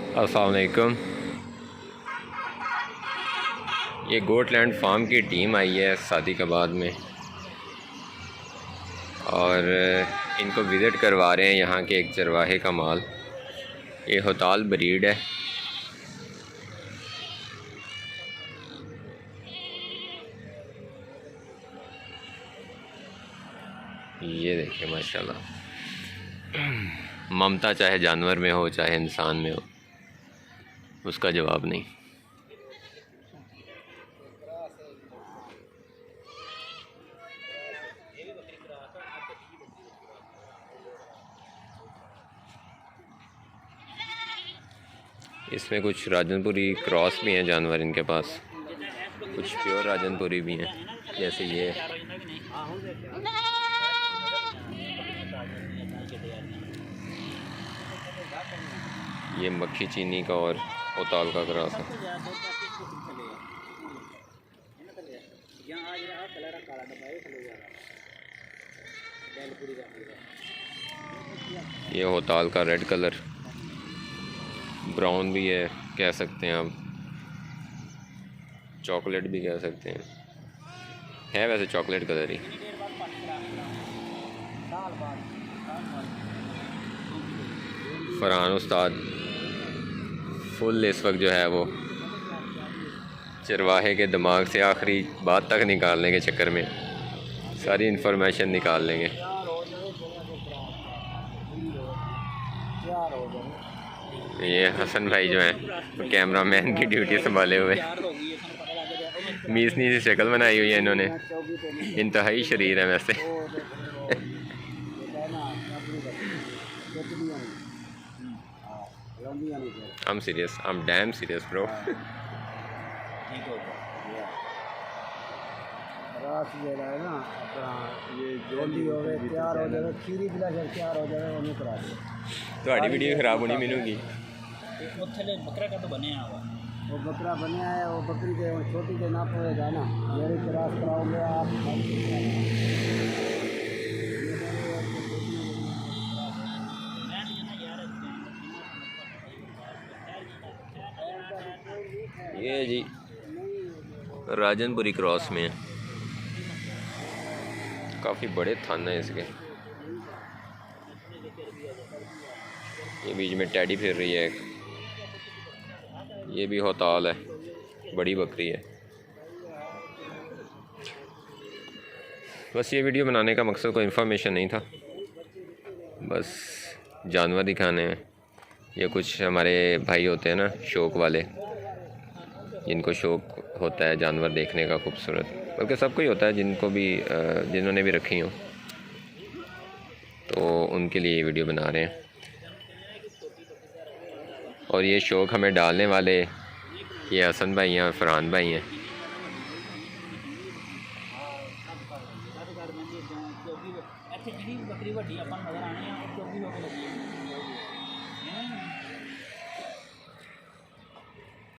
अस्सलाम वालेकुम। ये गोटलैंड फार्म की टीम आई है सादिकाबाद में और इनको विज़िट करवा रहे हैं यहाँ के एक चरवाहे का माल। ये होताल ब्रीड है। ये देखिए माशाल्लाह, ममता चाहे जानवर में हो चाहे इंसान में हो, उसका जवाब नहीं। इसमें कुछ राजनपुरी क्रॉस भी हैं जानवर इनके पास, कुछ प्योर राजनपुरी भी हैं, जैसे ये मक्खी चीनी का और होताल का क्रॉस है। ये होताल का रेड कलर, ब्राउन भी है कह सकते हैं आप, चॉकलेट भी कह सकते हैं, है वैसे चॉकलेट कलर ही। फरहान उस्ताद फुल इस वक्त जो है वो चरवाहे के दिमाग से आखिरी बात तक निकालने के चक्कर में सारी इन्फॉर्मेशन निकाल लेंगे। ये हसन भाई जो हैं कैमरा मैन की ड्यूटी संभाले हुए, मीसनी सी शक्ल बनाई हुई है इन्होंने, इंतहाई शरीर है वैसे। I'm serious, I'm damn serious bro। ਤੁਹਾਡੀ ਵੀਡੀਓ खराब होनी मिलूगी। वो बकरा बने है, वो बकरी के छोटी के नाप होएगा ना, मेरी क्रॉस कराओगे आप। ये जी राजनपुरी क्रॉस में काफ़ी बड़े थान है इसके। ये बीच में टैडी फिर रही है, ये भी होताल है, बड़ी बकरी है। बस ये वीडियो बनाने का मकसद कोई इन्फॉर्मेशन नहीं था, बस जानवर दिखाने हैं। ये कुछ हमारे भाई होते हैं ना शौक़ वाले, जिनको शौक़ होता है जानवर देखने का खूबसूरत, बल्कि सबको ही होता है, जिनको भी जिन्होंने भी रखी हो, तो उनके लिए ये वीडियो बना रहे हैं। और ये शौक़ हमें डालने वाले ये हसन भाई हैं और फरहान भाई हैं।